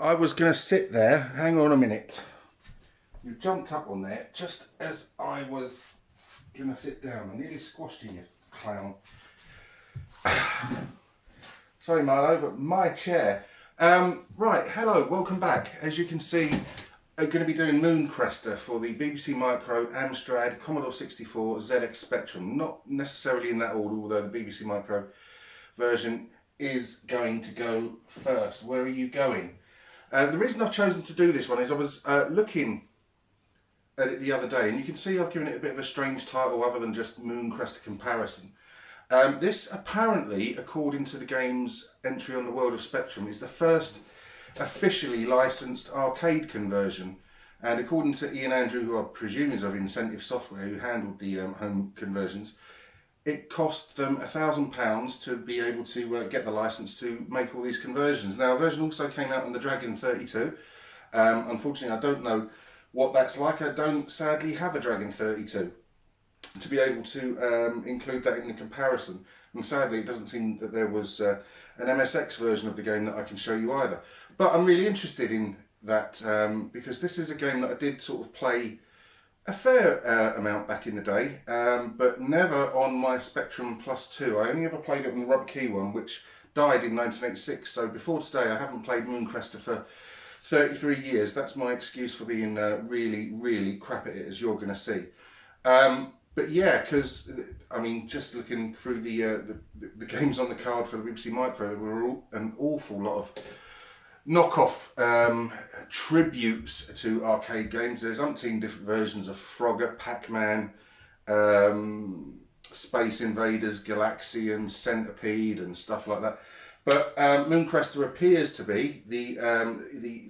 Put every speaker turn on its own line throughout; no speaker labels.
I was going to sit there. Hang on a minute. You jumped up on there just as I was going to sit down. I nearly squashed you, you clown. Sorry, Milo, but my chair. Right, hello, welcome back. As you can see, I'm going to be doing Moon Crestor for the BBC Micro, Amstrad, Commodore 64, ZX Spectrum. Not necessarily in that order, although the BBC Micro version is going to go first. Where are you going? The reason I've chosen to do this one is I was looking at it the other day, and you can see I've given it a bit of a strange title other than just Moon Crestor Comparison. This apparently, according to the game's entry on the World of Spectrum, is the first officially licensed arcade conversion. And according to Ian Andrew, who I presume is of Incentive Software, who handled the home conversions, it cost them £1,000 to be able to get the license to make all these conversions. Now, a version also came out on the Dragon 32. Unfortunately, I don't know what that's like. I don't sadly have a Dragon 32 to be able to include that in the comparison. And sadly, it doesn't seem that there was an MSX version of the game that I can show you either. But I'm really interested in that because this is a game that I did sort of play a fair amount back in the day, but never on my Spectrum Plus 2. I only ever played it on the rubber key one, which died in 1986. So before today, I haven't played Moon Crestor for 33 years. That's my excuse for being really, really crap at it, as you're going to see. But yeah, because I mean, just looking through the games on the card for the BBC Micro, there were an awful lot of knockoff tributes to arcade games. There's umpteen different versions of Frogger, Pac-Man, Space Invaders, Galaxian, Centipede, and stuff like that. But Moon Crestor appears to be the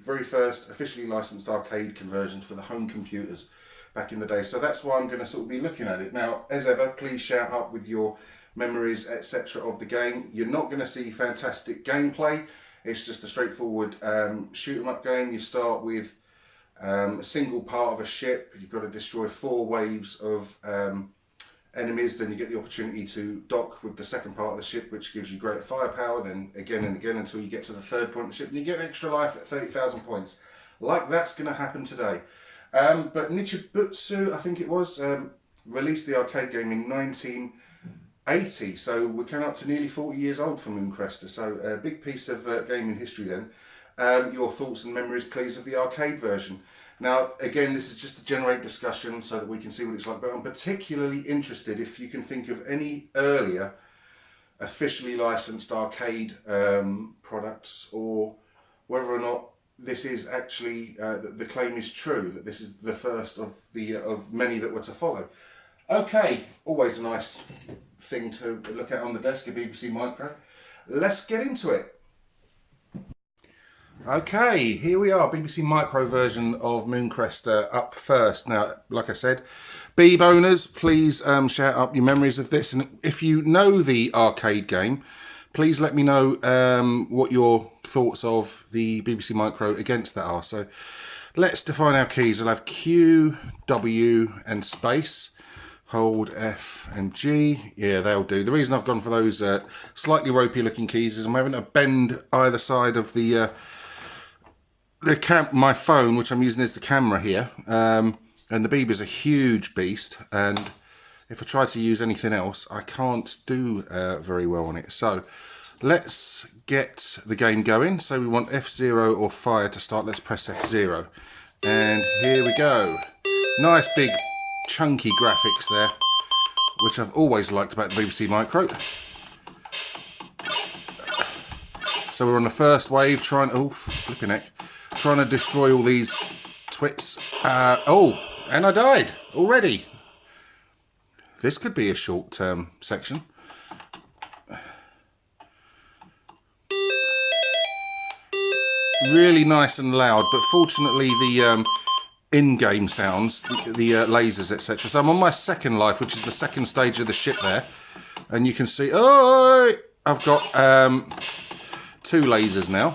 very first officially licensed arcade conversion for the home computers back in the day. So that's why I'm going to sort of be looking at it. Now, as ever, please shout up with your memories, etc. of the game. You're not going to see fantastic gameplay. It's just a straightforward shoot 'em up game. You start with a single part of a ship. You've got to destroy 4 waves of enemies. Then you get the opportunity to dock with the second part of the ship, which gives you greater firepower. Then again and again until you get to the 3rd point of the ship. And you get extra life at 30,000 points. Like that's going to happen today. But Nichibutsu, I think it was, released the arcade game in 1980, so we're coming up to nearly 40 years old for Moon Crestor, so a big piece of gaming history then. Your thoughts and memories, please, of the arcade version. Now, again, this is just to generate discussion so that we can see what it's like, but I'm particularly interested if you can think of any earlier officially licensed arcade products, or whether or not this is actually, the claim is true, that this is the first of many that were to follow. Okay, always a nice thing to look at on the desk, a BBC Micro. Let's get into it. Okay, here we are, BBC Micro version of Moon Crestor up first. Now, like I said, Beeb owners, please shout up your memories of this. And if you know the arcade game, please let me know what your thoughts of the BBC Micro against that are. So let's define our keys. I'll have Q, W and space. Hold F and G. Yeah, they'll do. The reason I've gone for those slightly ropey looking keys is I'm having to bend either side of my phone, which I'm using as the camera here. And the Beeb is a huge beast, and if I try to use anything else, I can't do very well on it. So let's get the game going. So we want F0 or fire to start. Let's press F0. And here we go. Nice big chunky graphics there, which I've always liked about the BBC Micro. So we're on the first wave trying to destroy all these twits. Oh, and I died already. This could be a short-term section. Really nice and loud, but fortunately the in-game sounds, the lasers, etc. So I'm on my second life, which is the second stage of the ship there. And you can see, oh, I've got 2 lasers now.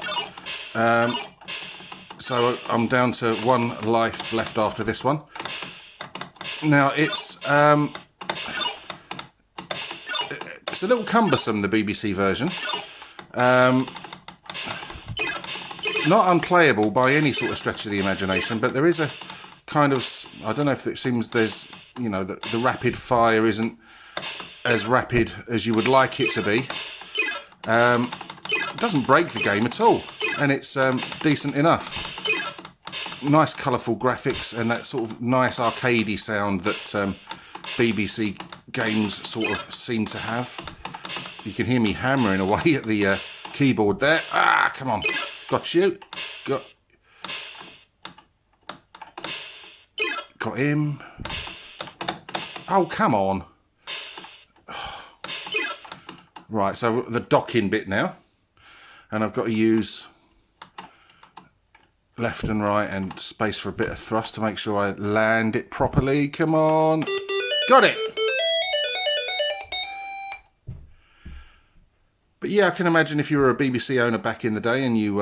So I'm down to 1 life left after this one. Now it's a little cumbersome, the BBC version. not unplayable by any sort of stretch of the imagination, but there is a kind of, I don't know if it seems there's, you know, the rapid fire isn't as rapid as you would like it to be. It doesn't break the game at all, and it's decent enough. Nice colourful graphics and that sort of nice arcadey sound that BBC games sort of seem to have. You can hear me hammering away at the keyboard there. Ah, come on. Got you. Got him. Oh, come on. Right, so the docking bit now. And I've got to use left and right and space for a bit of thrust to make sure I land it properly. Come on. Got it. But yeah, I can imagine if you were a BBC owner back in the day and you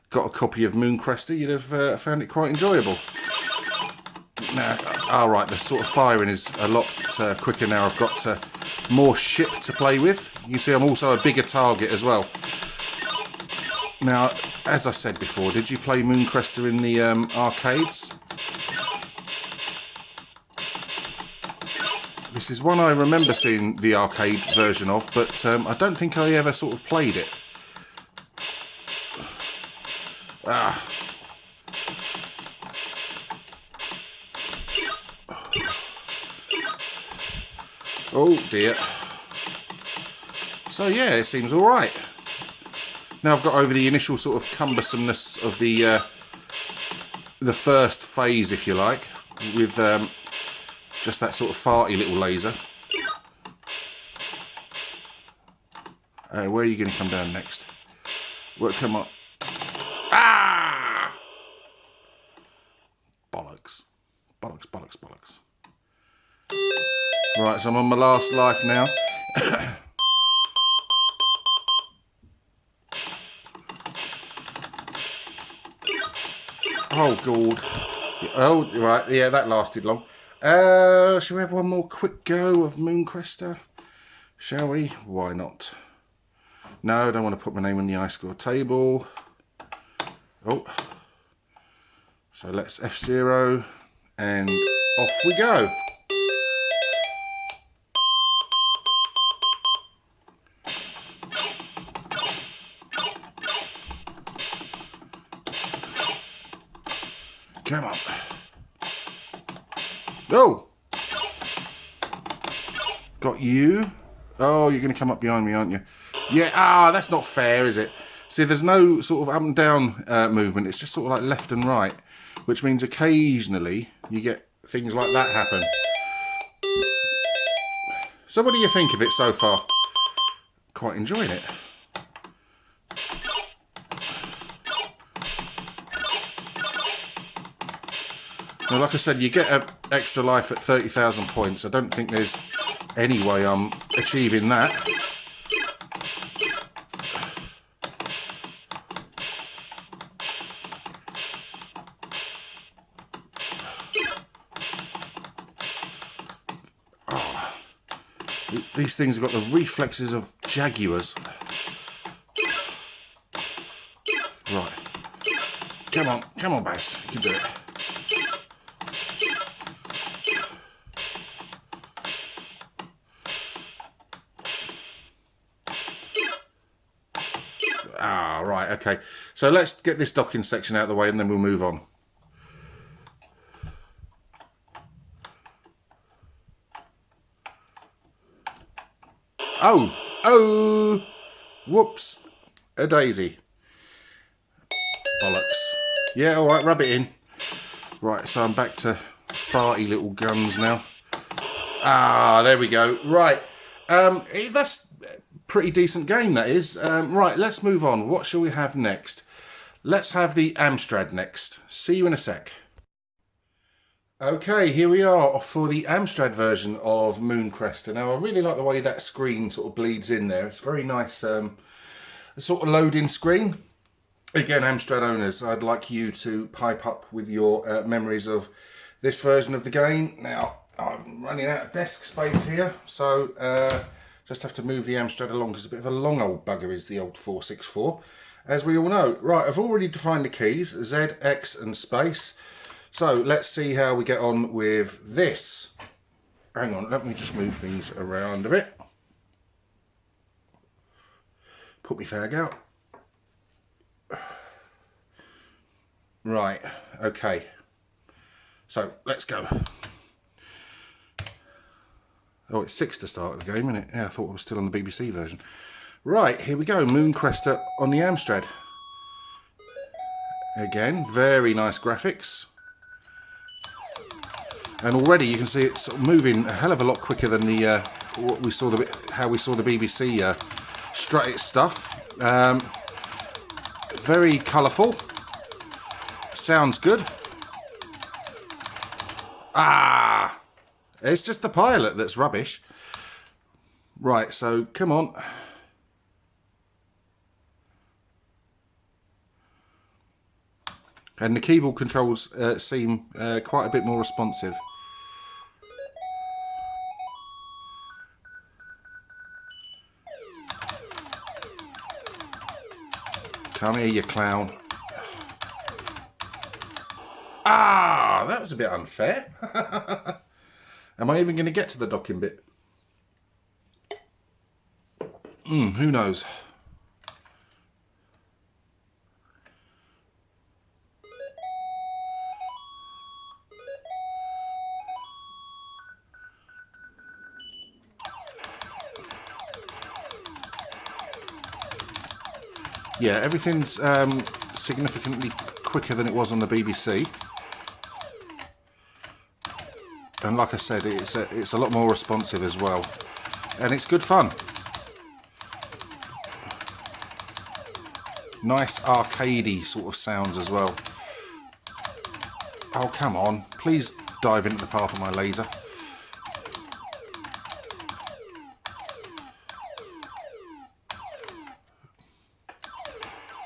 got a copy of Moon Crestor, you'd have found it quite enjoyable. Now, all right, the sort of firing is a lot quicker now. I've got more ship to play with. You see, I'm also a bigger target as well. Now, as I said before, did you play Moon Crestor in the arcades? This is one I remember seeing the arcade version of, but I don't think I ever sort of played it. Ah. Oh dear. So yeah, it seems all right. Now I've got over the initial sort of cumbersomeness of the first phase, if you like, with just that sort of farty little laser. Where are you going to come down next? Well, come on. Ah! Bollocks. Bollocks, bollocks, bollocks. Right, so I'm on my last life now. Oh, God. Oh, right, yeah, that lasted long. Shall we have one more quick go of Moon Crestor? Shall we? Why not? No, I don't want to put my name on the iScore table. Oh. So let's F0 and off we go. Come on. Oh! Got you. Oh, you're going to come up behind me, aren't you? Yeah, that's not fair, is it? See, there's no sort of up and down movement. It's just sort of like left and right, which means occasionally you get things like that happen. So what do you think of it so far? Quite enjoying it. Now, like I said, you get an extra life at 30,000 points. I don't think there's any way I'm achieving that. Oh, these things have got the reflexes of jaguars. Right. Come on, Bass. You can do it. Ah, right, okay. So let's get this docking section out of the way and then we'll move on. Oh! Whoops. A daisy. Bollocks. Yeah, alright, rub it in. Right, so I'm back to farty little guns now. Ah, there we go. Right. That's pretty decent game, that is. Right, let's move on. What shall we have next? Let's have the Amstrad next. See you in a sec. Okay, here we are off for the Amstrad version of Moon Crestor. Now, I really like the way that screen sort of bleeds in there. It's very nice, sort of loading screen. Again, Amstrad owners, I'd like you to pipe up with your memories of this version of the game. Now, I'm running out of desk space here, so just have to move the Amstrad along because it's a bit of a long old bugger is the old 464. as we all know. Right, I've already defined the keys, Z, X and space. So let's see how we get on with this. Hang on, let me just move things around a bit. Put my fag out. Right, okay. So let's go. Oh, it's 6 to start the game, isn't it? Yeah, I thought it was still on the BBC version. Right, here we go. Moon Crestor on the Amstrad. Again, very nice graphics. And already you can see it's sort of moving a hell of a lot quicker than the what we saw how we saw the BBC strut its stuff. Very colourful. Sounds good. Ah, it's just the pilot that's rubbish. Right, so come on. And the keyboard controls seem quite a bit more responsive. Come here, you clown. Ah, that was a bit unfair. Am I even going to get to the docking bit? Who knows? Yeah, everything's significantly quicker than it was on the BBC. And like I said, it's a lot more responsive as well. And it's good fun. Nice arcadey sort of sounds as well. Oh, come on. Please dive into the path of my laser.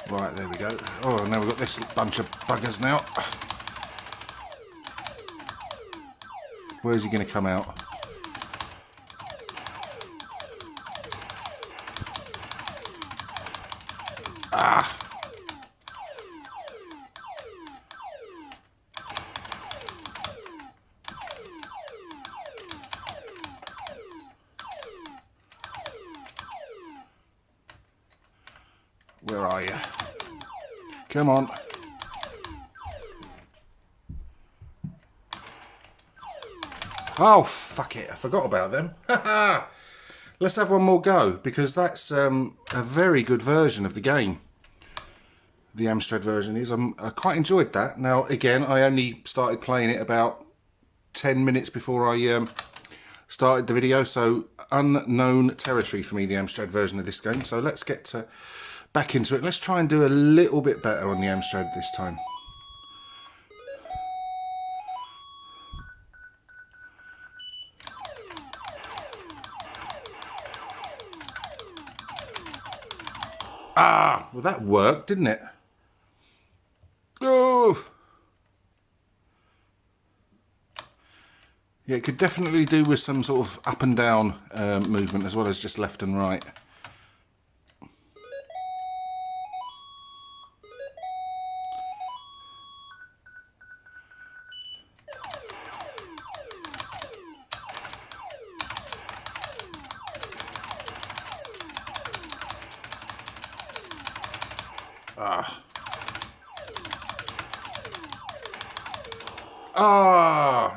Right, there we go. Oh, now we've got this bunch of buggers now. Where's he going to come out? Ah! Where are you? Come on. Oh, fuck it. I forgot about them. Let's have one more go, because that's a very good version of the game. The Amstrad version is. I quite enjoyed that. Now, again, I only started playing it about 10 minutes before I started the video, so unknown territory for me, the Amstrad version of this game. So let's get back into it. Let's try and do a little bit better on the Amstrad this time. Ah, well that worked, didn't it? Oh! Yeah, it could definitely do with some sort of up and down movement as well as just left and right.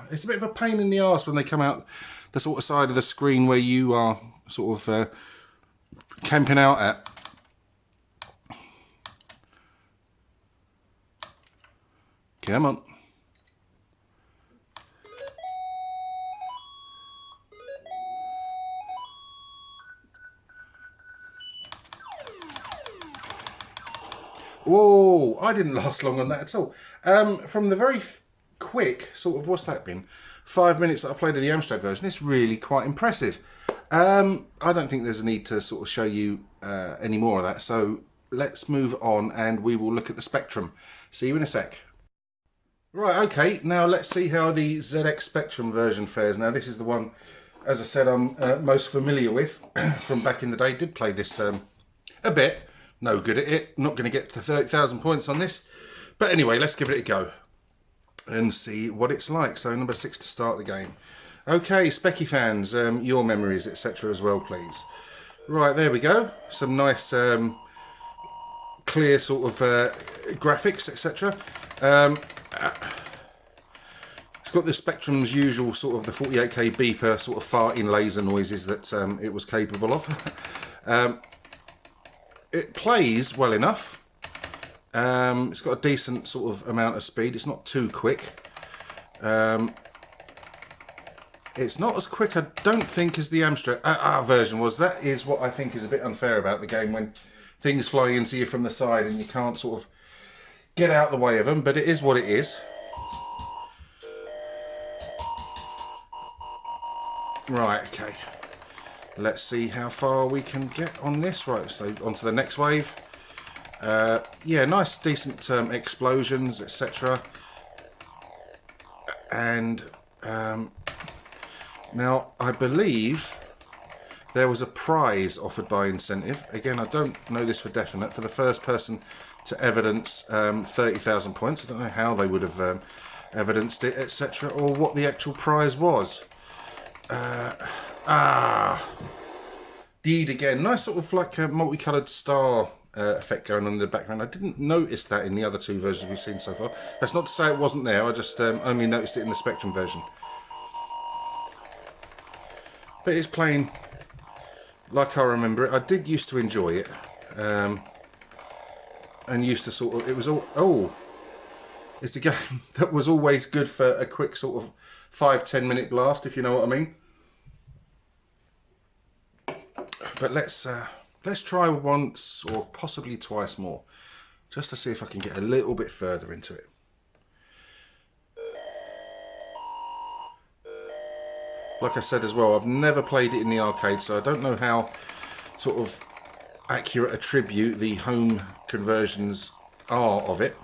It's a bit of a pain in the arse when they come out the sort of side of the screen where you are sort of camping out at. Come on. Whoa, I didn't last long on that at all. From the very quick, sort of, what's that been? 5 minutes that I played of the Amstrad version, it's really quite impressive. I don't think there's a need to sort of show you any more of that, so let's move on and we will look at the Spectrum. See you in a sec. Right, okay, now let's see how the ZX Spectrum version fares. Now this is the one, as I said, I'm most familiar with from back in the day. Did play this a bit No good at it. Not going to get to 30,000 points on this. But anyway, let's give it a go and see what it's like. So number 6 to start the game. Okay, Specky fans, your memories, etc. as well, please. Right, there we go. Some nice clear sort of graphics, etc. It's got the Spectrum's usual sort of the 48k beeper sort of farting laser noises that it was capable of. It plays well enough. It's got a decent sort of amount of speed. It's not too quick. It's not as quick, I don't think, as the Amstrad version was. That is what I think is a bit unfair about the game, when things fly into you from the side and you can't sort of get out the way of them, but it is what it is. Right, okay. Let's see how far we can get on this. Right, so on to the next wave. Yeah, nice, decent explosions, etc. And now, I believe there was a prize offered by Incentive. Again, I don't know this for definite. For the first person to evidence 30,000 points. I don't know how they would have evidenced it, etc. Or what the actual prize was. Deed again. Nice sort of like a multicoloured star effect going on in the background. I didn't notice that in the other two versions we've seen so far. That's not to say it wasn't there. I just only noticed it in the Spectrum version. But it's playing like I remember it. I did used to enjoy it. And used to sort of... It was all... Oh! It's a game that was always good for a quick sort of 5-10 minute blast, if you know what I mean. But let's try once or possibly twice more, just to see if I can get a little bit further into it. Like I said as well, I've never played it in the arcade, so I don't know how sort of accurate a tribute the home conversions are of it.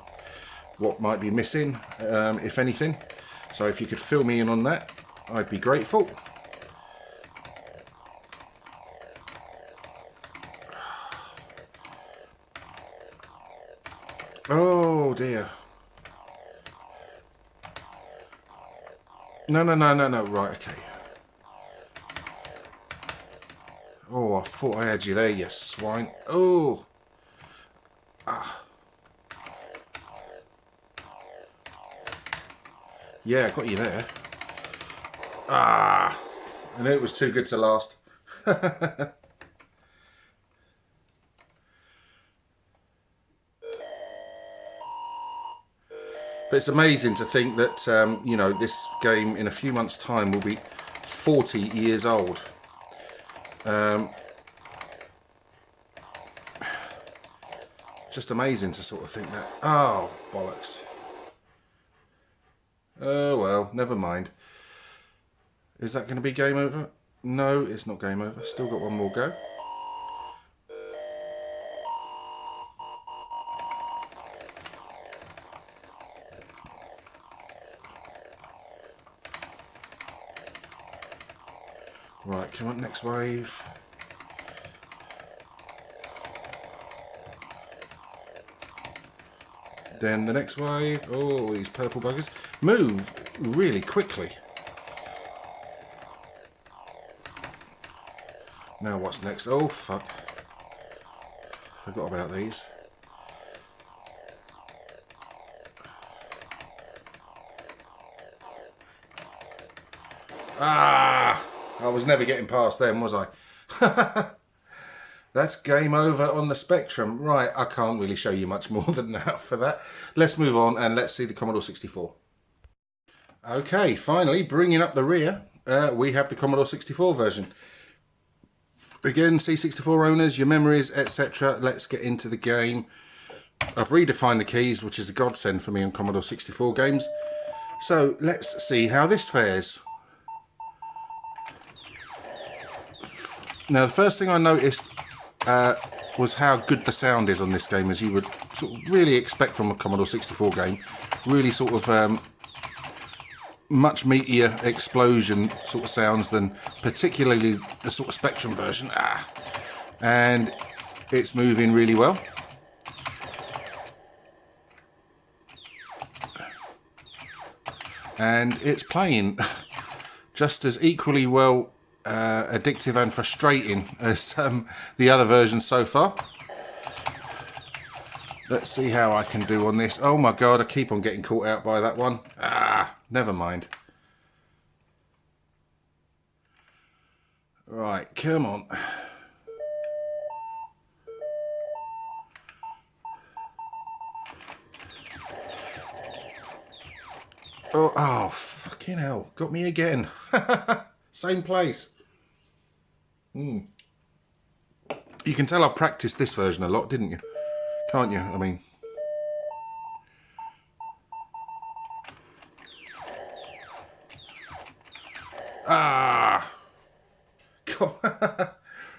What might be missing, if anything. So if you could fill me in on that, I'd be grateful. Oh dear. No, right, okay. Oh, I thought I had you there, you swine. Oh. Yeah, I got you there. I knew it was too good to last. But it's amazing to think that, you know, this game in a few months' time will be 40 years old. Just amazing to sort of think that. Oh, bollocks. Oh, well, never mind. Is that going to be game over? No, it's not game over. Still got one more go. Right, come on, next wave. Then the next wave. Oh, these purple buggers move really quickly. Now what's next? Oh, fuck. Forgot about these. Ah! I was never getting past them, was I? That's game over on the Spectrum. Right, I can't really show you much more than that for that. Let's move on and let's see the Commodore 64. Okay, finally, bringing up the rear, we have the Commodore 64 version. Again, C64 owners, your memories, etc. Let's get into the game. I've redefined the keys, which is a godsend for me on Commodore 64 games. So let's see how this fares. Now, the first thing I noticed was how good the sound is on this game, as you would sort of really expect from a Commodore 64 game. Really sort of much meatier explosion sort of sounds than particularly the sort of Spectrum version. And it's moving really well. and it's playing just as equally well addictive and frustrating as the other versions so far. Let's see how I can do on this. Oh my god, I keep on getting caught out by that one. Ah, never mind. Right, come on. Oh, fucking hell. Got me again. Same place. You can tell I've practiced this version a lot, didn't you? Can't you? I mean... Ah!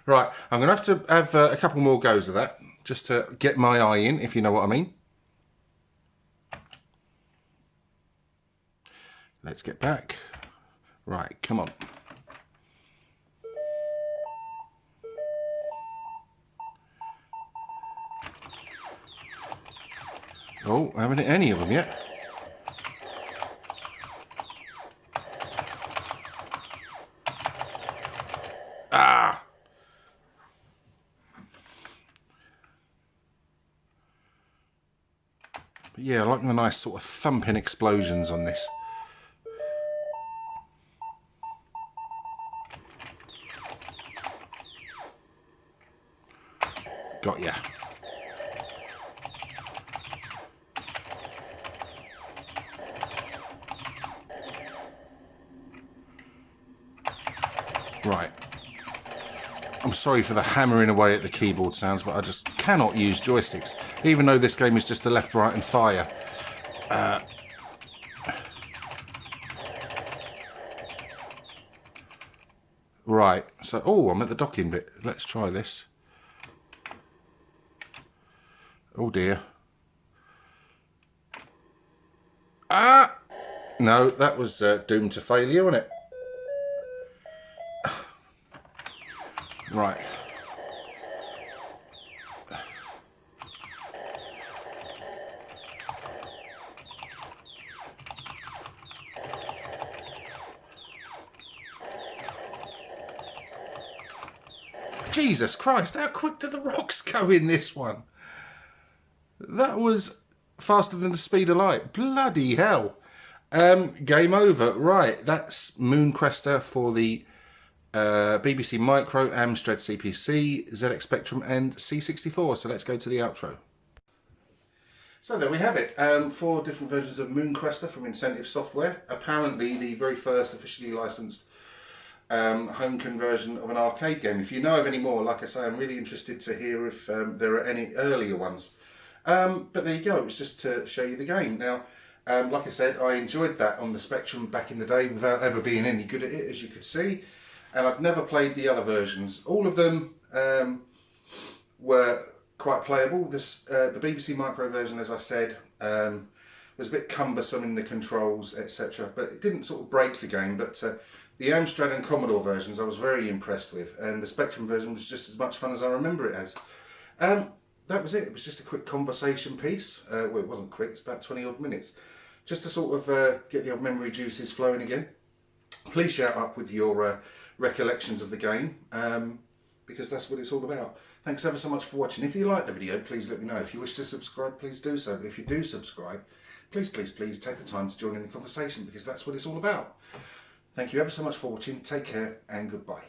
Right, I'm going to have a couple more goes of that, just to get my eye in, if you know what I mean. Let's get back. Right, come on. Oh, I haven't hit any of them yet. Ah! But yeah, I like the nice sort of thumping explosions on this. Got ya. Right. I'm sorry for the hammering away at the keyboard sounds, but I just cannot use joysticks, even though this game is just a left, right and fire. Right, so, oh, I'm at the docking bit. Let's try this. Oh dear. Ah! No, that was doomed to failure, wasn't it? Right. Jesus Christ, how quick do the rocks go in this one? That was faster than the speed of light. Bloody hell. Game over. Right, that's Moon Crestor for the BBC Micro, Amstrad CPC, ZX Spectrum and C64. So let's go to the outro. So there we have it. 4 different versions of Moon Crestor from Incentive Software. Apparently the very first officially licensed home conversion of an arcade game. If you know of any more, like I say, I'm really interested to hear if there are any earlier ones. But there you go, it was just to show you the game. Now, like I said, I enjoyed that on the Spectrum back in the day without ever being any good at it, as you could see. And I've never played the other versions. All of them were quite playable. The BBC Micro version, as I said, was a bit cumbersome in the controls, etc. But it didn't sort of break the game. But the Amstrad and Commodore versions I was very impressed with. And the Spectrum version was just as much fun as I remember it as. That was it. It was just a quick conversation piece. Well, it wasn't quick. It's about 20 odd minutes. Just to sort of get the old memory juices flowing again. Please shout up with your recollections of the game, because that's what it's all about. Thanks ever so much for watching. If you like the video, please let me know. If you wish to subscribe, please do so. But if you do subscribe, please take the time to join in the conversation, because that's what it's all about. Thank you ever so much for watching. Take care and goodbye.